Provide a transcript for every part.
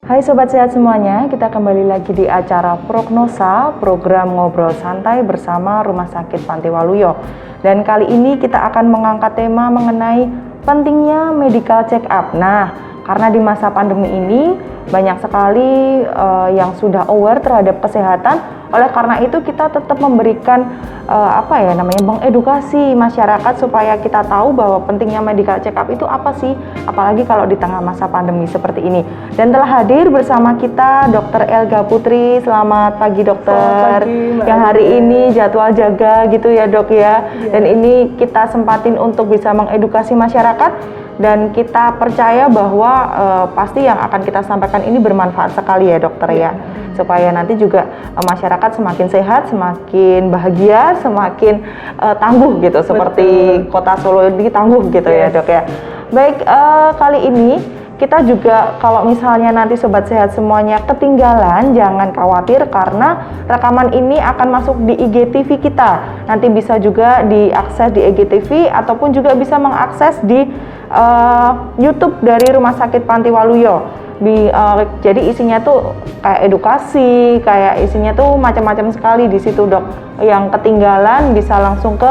Hai Sobat Sehat semuanya, kita kembali lagi di acara Prognosa, program ngobrol santai bersama Rumah Sakit Panti Waluyo. Dan kali ini kita akan mengangkat tema mengenai pentingnya medical check up. Nah, karena di masa pandemi ini banyak sekali yang sudah aware terhadap kesehatan. Oleh karena itu kita tetap memberikan mengedukasi masyarakat supaya kita tahu bahwa pentingnya medical check up itu apa sih, apalagi kalau di tengah masa pandemi seperti ini. Dan telah hadir bersama kita Dr. Elga Putri. Selamat pagi dokter. Selamat pagi, yang hari ini jadwal jaga gitu ya dok ya. Dan ini kita sempatin untuk bisa mengedukasi masyarakat. Dan kita percaya bahwa pasti yang akan kita sampaikan ini bermanfaat sekali ya dokter ya. Supaya nanti juga masyarakat semakin sehat, semakin bahagia, semakin tangguh gitu. Seperti kota Solo ini tangguh gitu ya dok ya. Baik, kali ini kita juga kalau misalnya nanti Sobat Sehat semuanya ketinggalan, jangan khawatir karena rekaman ini akan masuk di IGTV kita. Nanti bisa juga diakses di IGTV ataupun juga bisa mengakses di YouTube dari Rumah Sakit Panti Waluyo. Jadi isinya tuh kayak edukasi, kayak isinya tuh macam-macam sekali di situ dok. Yang ketinggalan bisa langsung ke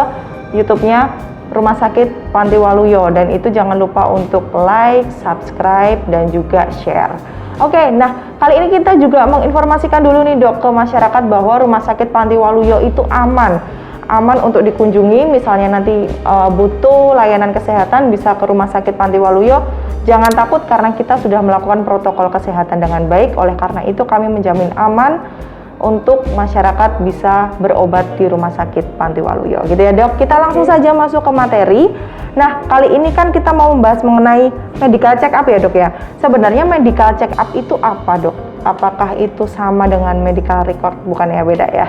YouTube-nya Rumah Sakit Panti Waluyo, dan itu jangan lupa untuk like, subscribe, dan juga share. Oke, nah kali ini kita juga menginformasikan dulu nih dok ke masyarakat bahwa Rumah Sakit Panti Waluyo itu aman untuk dikunjungi. Misalnya nanti butuh layanan kesehatan bisa ke Rumah Sakit Panti Waluyo. Jangan takut karena kita sudah melakukan protokol kesehatan dengan baik. Oleh karena itu kami menjamin aman untuk masyarakat bisa berobat di Rumah Sakit Panti Waluyo. Gitu ya dok, kita langsung saja masuk ke materi. Nah, kali ini kan kita mau membahas mengenai medical check up ya dok ya. Sebenarnya medical check up itu apa dok? Apakah itu sama dengan medical record? Bukan ya, beda ya?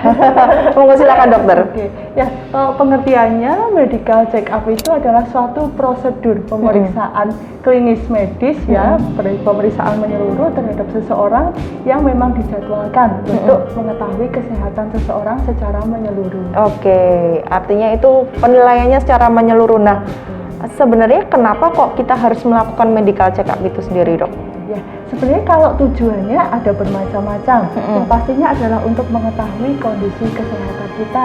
Monggo silakan dokter. Oke. Ya, pengertiannya medical check up itu adalah suatu prosedur pemeriksaan klinis medis ya, pemeriksaan menyeluruh terhadap seseorang yang memang dijadwalkan untuk mengetahui kesehatan seseorang secara menyeluruh. Oke, artinya itu penilaiannya secara menyeluruh. Nah, sebenarnya kenapa kok kita harus melakukan medical check up itu sendiri dok? Ya, sebenarnya kalau tujuannya ada bermacam-macam. Yang pastinya adalah untuk mengetahui kondisi kesehatan kita.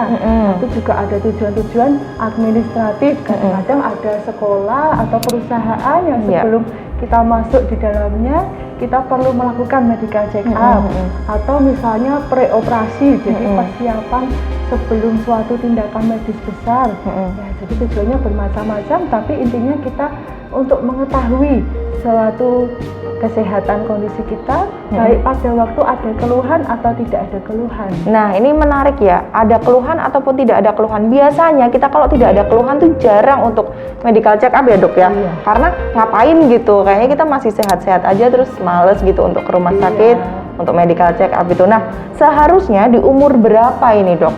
Itu juga ada tujuan-tujuan administratif. Kadang-kadang ada sekolah atau perusahaan yang sebelum kita masuk di dalamnya, kita perlu melakukan medical check up. Atau misalnya preoperasi, jadi persiapan sebelum suatu tindakan medis besar. Ya, jadi tujuannya bermacam-macam, tapi intinya kita untuk mengetahui suatu kesehatan kondisi kita, baik pada waktu ada keluhan atau tidak ada keluhan. Nah, ini menarik ya, ada keluhan ataupun tidak ada keluhan. Biasanya kita kalau tidak ada keluhan tuh jarang untuk medical check up ya dok ya. Karena ngapain gitu, kayaknya kita masih sehat-sehat aja terus males gitu untuk ke rumah sakit untuk medical check up itu. Nah, seharusnya di umur berapa ini dok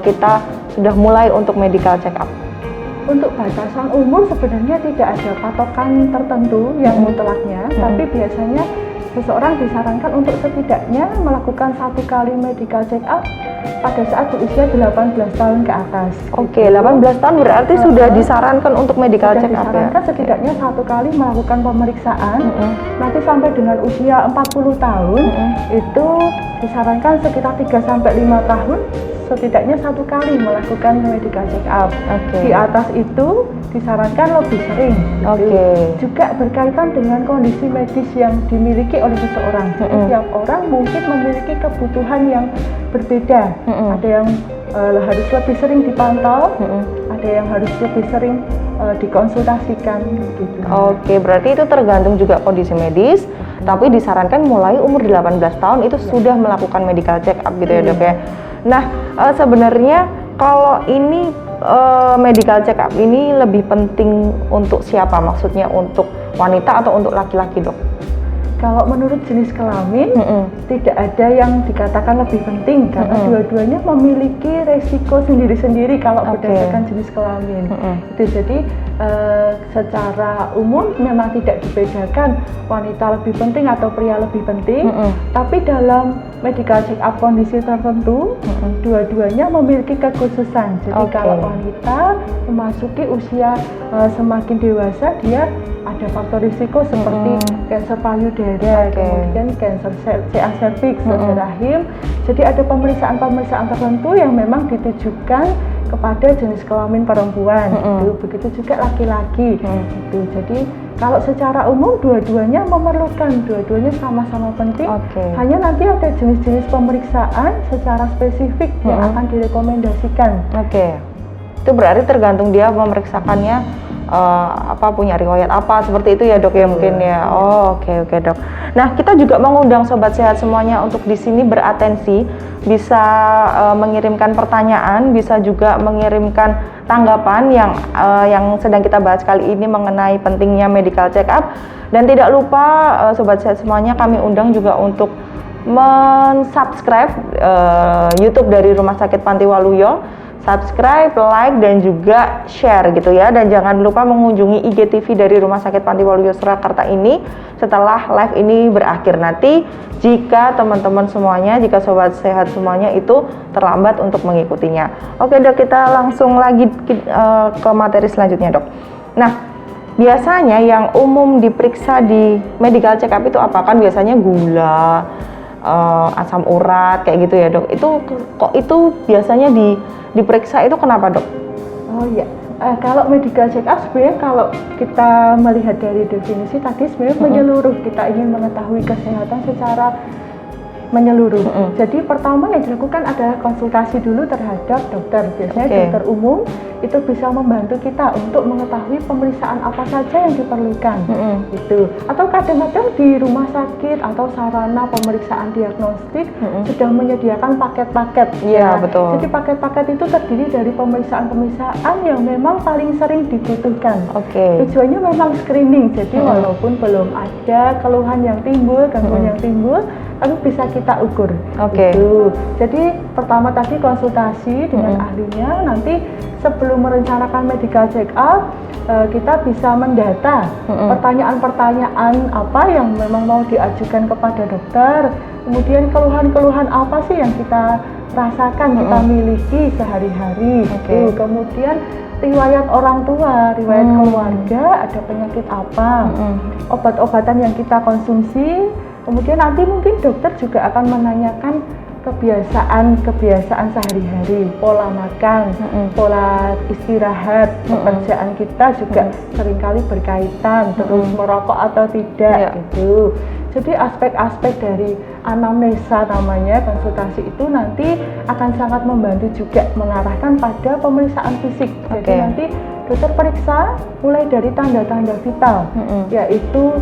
kita sudah mulai untuk medical check up? Untuk batasan umur sebenarnya tidak ada patokan tertentu yang mutlaknya, tapi biasanya seseorang disarankan untuk setidaknya melakukan 1 kali medical check up pada saat berusia 18 tahun ke atas. Oke, 18 tahun berarti sudah disarankan untuk medical check up ya? Disarankan setidaknya 1 kali melakukan pemeriksaan. Nanti sampai dengan usia 40 tahun itu disarankan sekitar 3-5 tahun setidaknya 1 kali melakukan medical check up. Di atas itu disarankan lebih sering. Juga berkaitan dengan kondisi medis yang dimiliki oleh seseorang. Jadi tiap orang mungkin memiliki kebutuhan yang berbeda. Ada yang harus lebih sering dipantau, ada yang harus lebih sering dikonsultasikan gitu. Oke, berarti itu tergantung juga kondisi medis, tapi disarankan mulai umur 18 tahun itu sudah melakukan medical check up gitu ya dok ya. Nah, sebenarnya kalau ini medical check up ini lebih penting untuk siapa? Maksudnya untuk wanita atau untuk laki-laki dok? Kalau menurut jenis kelamin, tidak ada yang dikatakan lebih penting karena dua-duanya memiliki resiko sendiri-sendiri kalau berdasarkan jenis kelamin. Itu jadi secara umum memang tidak dibedakan wanita lebih penting atau pria lebih penting, tapi dalam medical check up kondisi tertentu, dua-duanya memiliki kekhususan. Jadi kalau wanita memasuki usia semakin dewasa, dia ada faktor risiko seperti kanker payudara, kemudian kanker CA cervix, rahim. Jadi ada pemeriksaan-pemeriksaan tertentu yang memang ditujukan kepada jenis kelamin perempuan. Begitu juga laki-laki. Jadi kalau secara umum dua-duanya memerlukan, dua-duanya sama-sama penting. Hanya nanti ada jenis-jenis pemeriksaan secara spesifik yang akan direkomendasikan. Itu berarti tergantung dia memeriksakannya punya riwayat apa, seperti itu ya dok ya mungkin ya. Oke dok. Nah, kita juga mengundang sobat sehat semuanya untuk di sini beratensi, bisa mengirimkan pertanyaan, bisa juga mengirimkan tanggapan yang sedang kita bahas kali ini mengenai pentingnya medical check up. Dan tidak lupa sobat sehat semuanya, kami undang juga untuk men-subscribe YouTube dari Rumah Sakit Panti Waluyo. Subscribe, like, dan juga share gitu ya. Dan jangan lupa mengunjungi IGTV dari Rumah Sakit Panti Waluyo Surakarta ini setelah live ini berakhir nanti, jika teman-teman semuanya, jika sobat sehat semuanya itu terlambat untuk mengikutinya. Oke dok, kita langsung lagi ke materi selanjutnya dok. Nah, biasanya yang umum diperiksa di medical check up itu apa? Kan biasanya gula, asam urat kayak gitu ya dok. Itu biasanya diperiksa itu kenapa dok? Kalau medical check up sebenarnya kalau kita melihat dari definisi tadi sebenarnya menyeluruh, kita ingin mengetahui kesehatan secara menyeluruh. Jadi pertama yang dilakukan adalah konsultasi dulu terhadap dokter. Biasanya dokter umum itu bisa membantu kita untuk mengetahui pemeriksaan apa saja yang diperlukan. Gitu. Atau kadang-kadang di rumah sakit atau sarana pemeriksaan diagnostik sudah menyediakan paket-paket. Betul. Jadi paket-paket itu terdiri dari pemeriksaan-pemeriksaan yang memang paling sering dibutuhkan. Tujuannya memang screening. Jadi walaupun belum ada keluhan yang timbul, gangguan yang timbul, tapi bisa kita ukur. Gitu. Jadi pertama tadi konsultasi dengan ahlinya, nanti sebelum merencanakan medical check up, kita bisa mendata pertanyaan-pertanyaan apa yang memang mau diajukan kepada dokter, kemudian keluhan-keluhan apa sih yang kita rasakan, kita miliki sehari-hari. Kemudian riwayat orang tua, riwayat keluarga, ada penyakit apa, obat-obatan yang kita konsumsi. Kemudian nanti mungkin dokter juga akan menanyakan kebiasaan sehari-hari, pola makan, pola istirahat, pekerjaan kita juga seringkali berkaitan, terus merokok atau tidak gitu. Jadi aspek-aspek dari anamnesa namanya konsultasi itu nanti akan sangat membantu juga mengarahkan pada pemeriksaan fisik. Jadi nanti dokter periksa mulai dari tanda-tanda vital, yaitu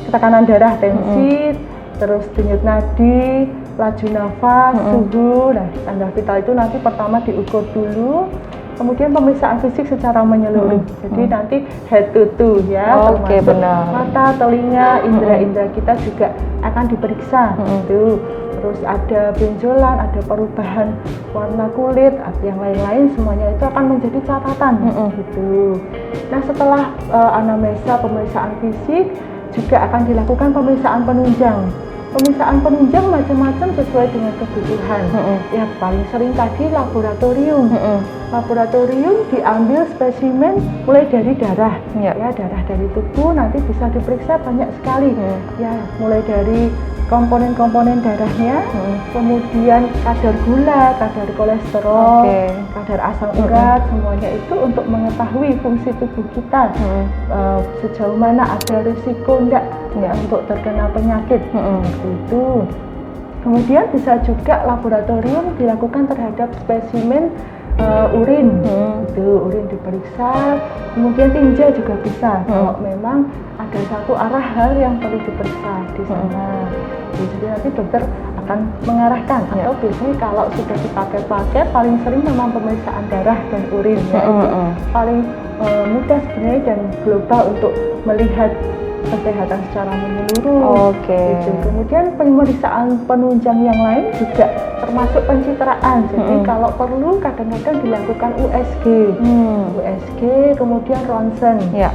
tekanan darah, tensi, terus denyut nadi, laju nafas, suhu. Nah, tanda vital itu nanti pertama diukur dulu, kemudian pemeriksaan fisik secara menyeluruh. Jadi nanti head to toe ya, termasuk mata, telinga, indera-indera kita juga akan diperiksa. Gitu. Terus ada benjolan, ada perubahan warna kulit, yang lain-lain semuanya itu akan menjadi catatan. Gitu. Nah, setelah anamnesa pemeriksaan fisik juga akan dilakukan pemeriksaan penunjang. Pemeriksaan penunjang macam-macam sesuai dengan kebutuhan. Yang paling sering tadi laboratorium. Laboratorium diambil spesimen mulai dari darah. Darah dari tubuh nanti bisa diperiksa banyak sekali. Mulai dari komponen-komponen darahnya, kemudian kadar gula, kadar kolesterol, kadar asam urat, semuanya itu untuk mengetahui fungsi tubuh kita, sejauh mana ada risiko untuk terkena penyakit. Itu. Kemudian bisa juga laboratorium dilakukan terhadap spesimen urin, urin diperiksa, kemudian tinja juga bisa. Kalau memang ada satu arah hal yang perlu diperiksa di sana. Jadi nanti dokter akan mengarahkan. Atau biasanya kalau sudah dipakai-pakai, paling sering memang pemeriksaan darah dan urin. Itu paling mudah sebenarnya dan global untuk melihat kesehatan secara menyeluruh. Oke. Gitu. Kemudian pemeriksaan penunjang yang lain juga termasuk pencitraan. Jadi kalau perlu kadang-kadang dilakukan USG, kemudian ronsen, ya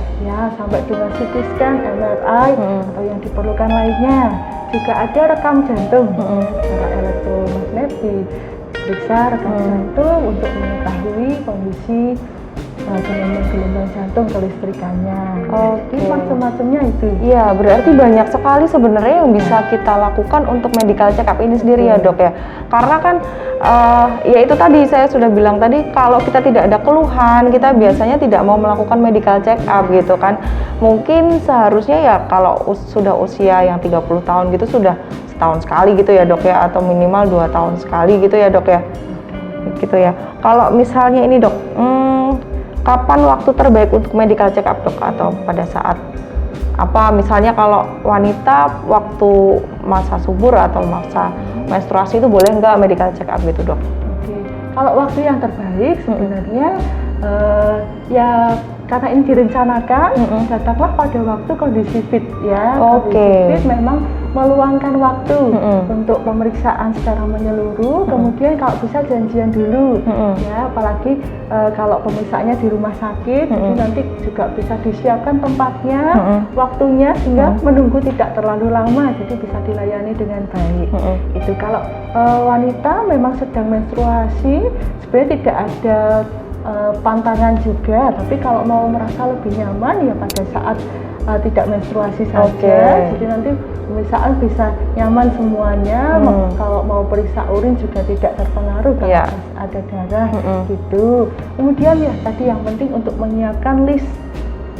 sampai dengan CT scan, MRI atau yang diperlukan lainnya. Juga ada rekam jantung secara elektromagnetik, periksa rekam jantung untuk mengetahui kondisi gelombang jantung kelistrikannya. Jadi macam-macamnya itu. Iya, berarti banyak sekali sebenarnya yang bisa kita lakukan untuk medical check up ini sendiri ya dok ya. Karena kan ya itu tadi saya sudah bilang tadi, kalau kita tidak ada keluhan, kita biasanya tidak mau melakukan medical check up gitu kan. Mungkin seharusnya ya kalau sudah usia yang 30 tahun gitu sudah setahun sekali gitu ya dok ya, atau minimal 2 tahun sekali gitu ya dok ya. Gitu ya. Kalau misalnya ini dok, kapan waktu terbaik untuk medical check up dok? Atau pada saat apa, misalnya kalau wanita waktu masa subur atau masa menstruasi itu boleh nggak medical check up gitu dok? Kalau waktu yang terbaik sebenarnya ya karena ini direncanakan, datanglah pada waktu kondisi fit ya. Kondisi fit memang meluangkan waktu untuk pemeriksaan secara menyeluruh. Kemudian kalau bisa janjian dulu ya, apalagi kalau pemeriksaannya di rumah sakit, jadi nanti juga bisa disiapkan tempatnya, waktunya, sehingga menunggu tidak terlalu lama, jadi bisa dilayani dengan baik. Itu kalau wanita memang sedang menstruasi, sebenarnya tidak ada pantangan juga, tapi kalau mau merasa lebih nyaman ya pada saat tidak menstruasi saja. Jadi nanti pemeriksaan bisa nyaman semuanya. Kalau mau periksa urin juga tidak terpengaruh kalau ada darah gitu. Kemudian ya tadi yang penting untuk menyiapkan list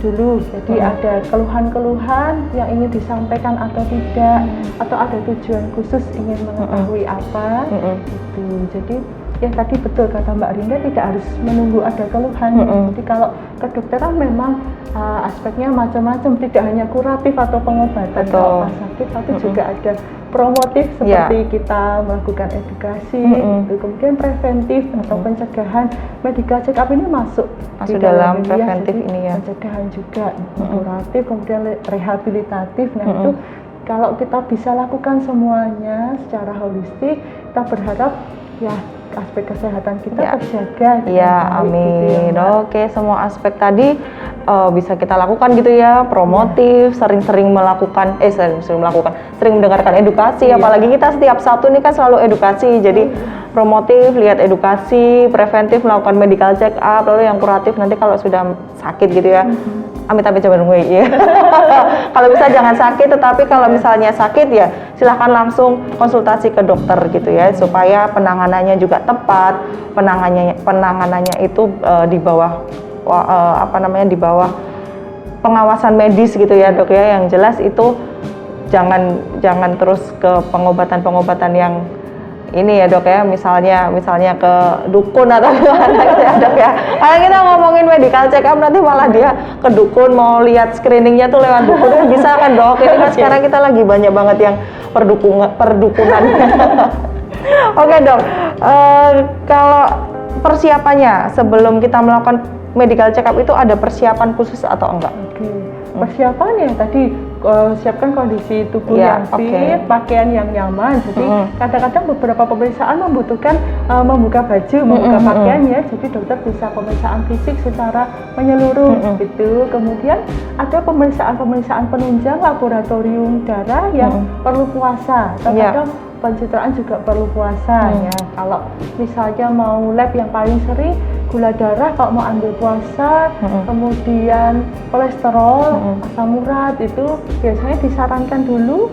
dulu. Jadi ada keluhan-keluhan yang ingin disampaikan atau tidak, atau ada tujuan khusus ingin mengetahui apa gitu. Jadi ya tadi betul kata Mbak Rinda, tidak harus menunggu ada keluhan. Jadi kalau kedokteran memang aspeknya macam-macam, tidak hanya kuratif atau pengobatan kalau pas sakit, tapi juga ada promotif seperti kita melakukan edukasi, kemudian preventif atau pencegahan. Medical check up ini masuk di dalam preventif ini ya. Pencegahan juga, kuratif, kemudian rehabilitatif. Nah itu kalau kita bisa lakukan semuanya secara holistik, kita berharap ya aspek kesehatan kita terjaga. Ya, amin. Oke, semua aspek tadi bisa kita lakukan gitu ya, promotif, sering-sering melakukan, sering mendengarkan edukasi, apalagi kita setiap Sabtu ini kan selalu edukasi, jadi promotif, lihat edukasi, preventif, melakukan medical check up, lalu yang kuratif nanti kalau sudah sakit gitu ya, amit-amit jangan nunggu ya. Kalau bisa jangan sakit, tetapi kalau misalnya sakit ya silahkan langsung konsultasi ke dokter gitu ya, supaya penanganannya juga tepat, penanganannya itu di bawah di bawah pengawasan medis gitu ya dok ya. Yang jelas itu jangan terus ke pengobatan yang ini ya dok ya, misalnya ke dukun atau gimana gitu ya dok ya. Karena kita ngomongin medical check up nanti malah dia ke dukun, mau lihat screeningnya tuh lewat dukun, bisa kan dok? Ini kan sekarang kita lagi banyak banget yang perdukunan. Oke dok, kalau persiapannya sebelum kita melakukan medical check up itu ada persiapan khusus atau enggak? Persiapannya tadi siapkan kondisi tubuh yang fit, pakaian yang nyaman. Jadi kadang-kadang beberapa pemeriksaan membutuhkan membuka baju, membuka pakaiannya. Jadi dokter bisa pemeriksaan fisik secara menyeluruh gitu. Kemudian ada pemeriksaan penunjang laboratorium darah yang perlu puasa. Kadang-kadang pencitraan juga perlu puasa ya. Kalau misalnya mau lab yang paling sering gula darah, kalau mau ambil puasa, kemudian kolesterol, asam urat itu biasanya disarankan dulu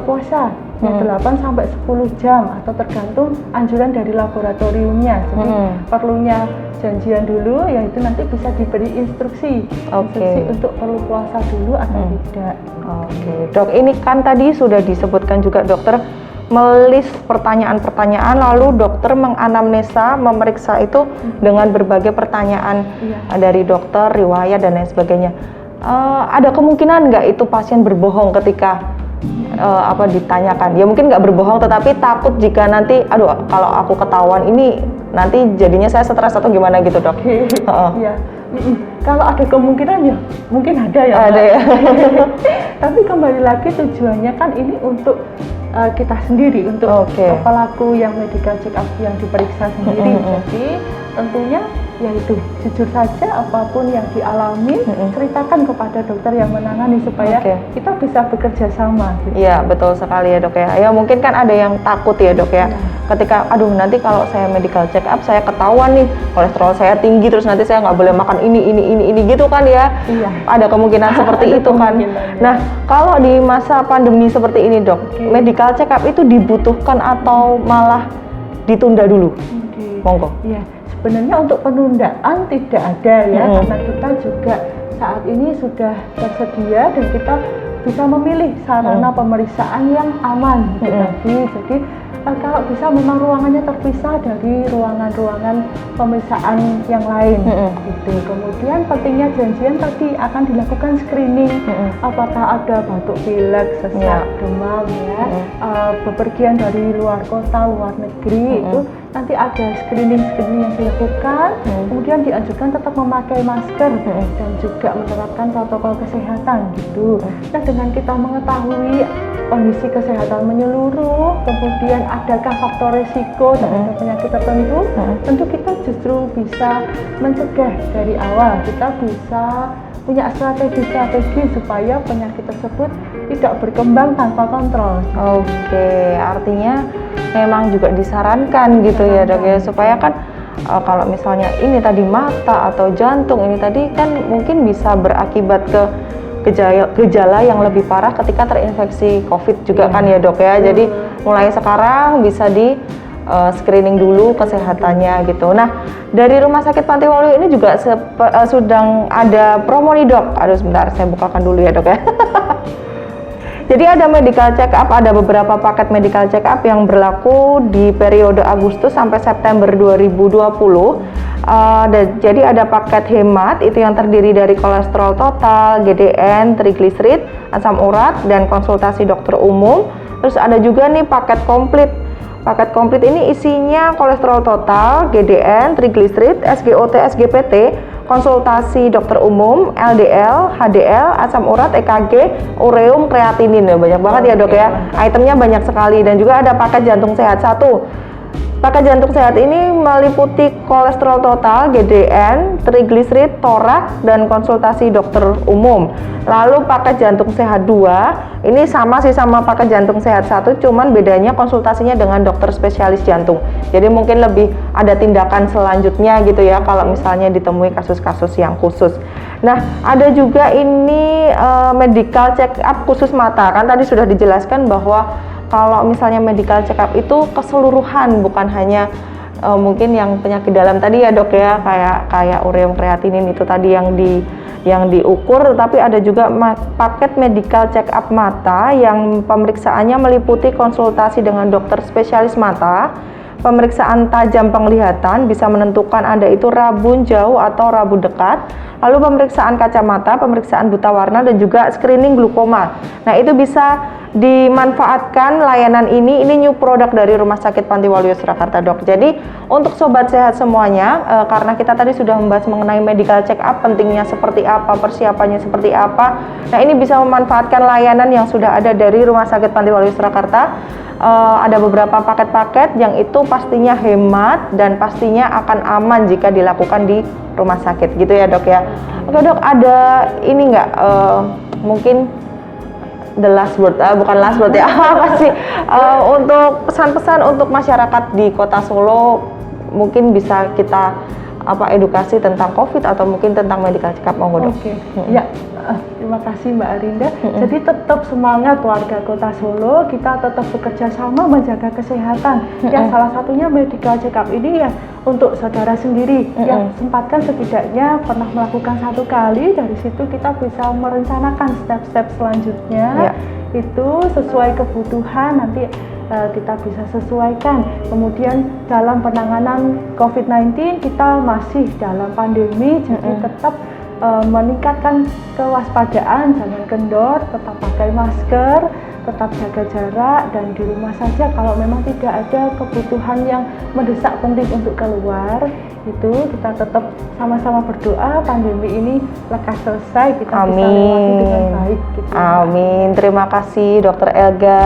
puasa ya 8 sampai 10 jam atau tergantung anjuran dari laboratoriumnya. Jadi perlunya janjian dulu, ya itu nanti bisa diberi instruksi untuk perlu puasa dulu atau tidak. Dok, ini kan tadi sudah disebutkan juga dokter melis pertanyaan-pertanyaan, lalu dokter menganamnesa, memeriksa itu dengan berbagai pertanyaan dari dokter, riwayat dan lain sebagainya. Ada kemungkinan nggak itu pasien berbohong ketika ditanyakan? Ya mungkin nggak berbohong, tetapi takut jika nanti, kalau aku ketahuan ini nanti jadinya saya stres atau gimana gitu dok? Iya. Kalau ada kemungkinan ya mungkin ada ya. Ada ya. Tapi kembali lagi tujuannya kan ini untuk kita sendiri, untuk pelaku yang medical check up yang diperiksa sendiri. Jadi tentunya yaitu jujur saja apapun yang dialami ceritakan kepada dokter yang menangani supaya kita bisa bekerja sama gitu. Iya betul sekali ya dok ya. Ya mungkin kan ada yang takut ya dok ya, ketika aduh nanti kalau saya medical check up saya ketahuan nih kolesterol saya tinggi terus nanti saya nggak boleh makan ini gitu kan ya. Ada kemungkinan seperti itu kan. Nah kalau di masa pandemi seperti ini dok, medical check up itu dibutuhkan atau malah ditunda dulu? Monggo. Iya. Sebenarnya untuk penundaan tidak ada ya, karena kita juga saat ini sudah tersedia dan kita bisa memilih sarana pemeriksaan yang aman gitu tadi. Jadi kalau bisa memang ruangannya terpisah dari ruangan-ruangan pemeriksaan yang lain gitu. Kemudian pentingnya janjian tadi akan dilakukan screening, apakah ada batuk pilek, sesak, demam ya, bepergian dari luar kota, luar negeri itu nanti ada screening yang dilakukan, kemudian dianjurkan tetap memakai masker dan juga menerapkan protokol kesehatan gitu. Nah dengan kita mengetahui kondisi kesehatan menyeluruh, kemudian adakah faktor resiko terhadap penyakit tertentu, tentu kita justru bisa mencegah dari awal. Kita bisa punya strategi supaya penyakit tersebut tidak berkembang tanpa kontrol. Artinya memang juga disarankan gitu ya dok ya, supaya kan kalau misalnya ini tadi mata atau jantung ini tadi kan mungkin bisa berakibat ke gejala yang lebih parah ketika terinfeksi COVID juga kan ya dok ya. Jadi mulai sekarang bisa di screening dulu kesehatannya gitu. Nah dari Rumah Sakit Pantiwaluyo ini juga sedang ada promo nih dok. Aduh sebentar saya bukakan dulu ya dok ya. Jadi ada medical check up, ada beberapa paket medical check up yang berlaku di periode Agustus sampai September 2020. Jadi ada paket hemat itu yang terdiri dari kolesterol total, GDN, trigliserid, asam urat, dan konsultasi dokter umum. Terus ada juga nih paket komplit. Paket komplit ini isinya kolesterol total, GDN, trigliserid, SGOT, SGPT, konsultasi dokter umum, LDL, HDL, asam urat, EKG, ureum, kreatinin. Banyak banget ya dok ya. Itemnya banyak sekali. Dan juga ada paket jantung sehat 1. Paket jantung sehat ini meliputi kolesterol total, GDN, trigliserid, torak, dan konsultasi dokter umum. Lalu paket jantung sehat 2, ini sama sih sama paket jantung sehat 1, cuman bedanya konsultasinya dengan dokter spesialis jantung. Jadi mungkin lebih ada tindakan selanjutnya gitu ya kalau misalnya ditemui kasus-kasus yang khusus. Nah, ada juga ini medical check up khusus mata. Kan tadi sudah dijelaskan bahwa kalau misalnya medical check up itu keseluruhan, bukan hanya mungkin yang penyakit dalam tadi ya dok ya, kayak ureum kreatinin itu tadi yang diukur, tetapi ada juga paket medical check up mata yang pemeriksaannya meliputi konsultasi dengan dokter spesialis mata, pemeriksaan tajam penglihatan bisa menentukan Anda itu rabun jauh atau rabun dekat, lalu pemeriksaan kacamata, pemeriksaan buta warna, dan juga screening glukoma. Nah itu bisa dimanfaatkan layanan ini new produk dari Rumah Sakit Pantiwaluyo Surakarta dok. Jadi untuk sobat sehat semuanya, karena kita tadi sudah membahas mengenai medical check up, pentingnya seperti apa, persiapannya seperti apa. Nah ini bisa memanfaatkan layanan yang sudah ada dari Rumah Sakit Pantiwaluyo Surakarta. Ada beberapa paket-paket yang itu pastinya hemat dan pastinya akan aman jika dilakukan di rumah sakit gitu ya dok ya. Oke dok, ada ini nggak mungkin the last word, bukan last word ya, apa sih untuk pesan-pesan untuk masyarakat di Kota Solo, mungkin bisa kita edukasi tentang COVID atau mungkin tentang medical check up, monggo dok. Ya, terima kasih Mbak Arinda. Jadi tetap semangat warga Kota Solo, kita tetap bekerja sama menjaga kesehatan. Ya salah satunya medical check up ini ya untuk saudara sendiri yang sempatkan setidaknya pernah melakukan 1 kali, dari situ kita bisa merencanakan step-step selanjutnya. Itu sesuai kebutuhan nanti kita bisa sesuaikan. Kemudian dalam penanganan COVID-19 kita masih dalam pandemi, jadi tetap meningkatkan kewaspadaan, jangan kendor, tetap pakai masker, tetap jaga jarak dan di rumah saja. Kalau memang tidak ada kebutuhan yang mendesak penting untuk keluar, itu kita tetap sama-sama berdoa pandemi ini lekas selesai, kita bisa lewati dengan baik gitu. Amin. Terima kasih Dokter Elga.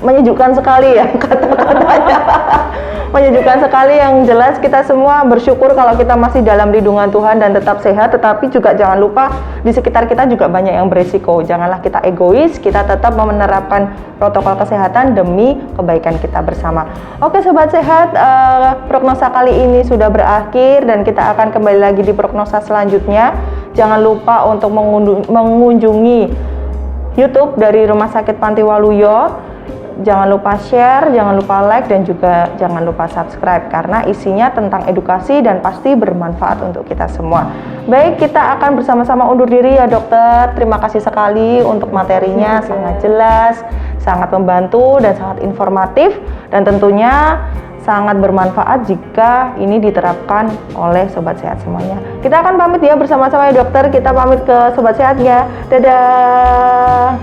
Menyejukkan sekali ya kata-katanya. Menyejukkan sekali, yang jelas kita semua bersyukur kalau kita masih dalam lindungan Tuhan dan tetap sehat, tetapi juga jangan lupa di sekitar kita juga banyak yang berisiko. Janganlah kita egois, kita tetap menerapkan protokol kesehatan demi kebaikan kita bersama. Oke Sobat Sehat, prognosa kali ini sudah berakhir dan kita akan kembali lagi di prognosa selanjutnya. Jangan lupa untuk mengunjungi YouTube dari Rumah Sakit Panti Waluyo. Jangan lupa share, jangan lupa like, dan juga jangan lupa subscribe karena isinya tentang edukasi dan pasti bermanfaat untuk kita semua. Baik, kita akan bersama-sama undur diri ya dokter. Terima kasih sekali untuk materinya, sangat jelas, sangat membantu dan sangat informatif, dan tentunya sangat bermanfaat jika ini diterapkan oleh Sobat Sehat semuanya. Kita akan pamit ya bersama-sama ya dokter. Kita pamit ke Sobat Sehat ya. Dadah.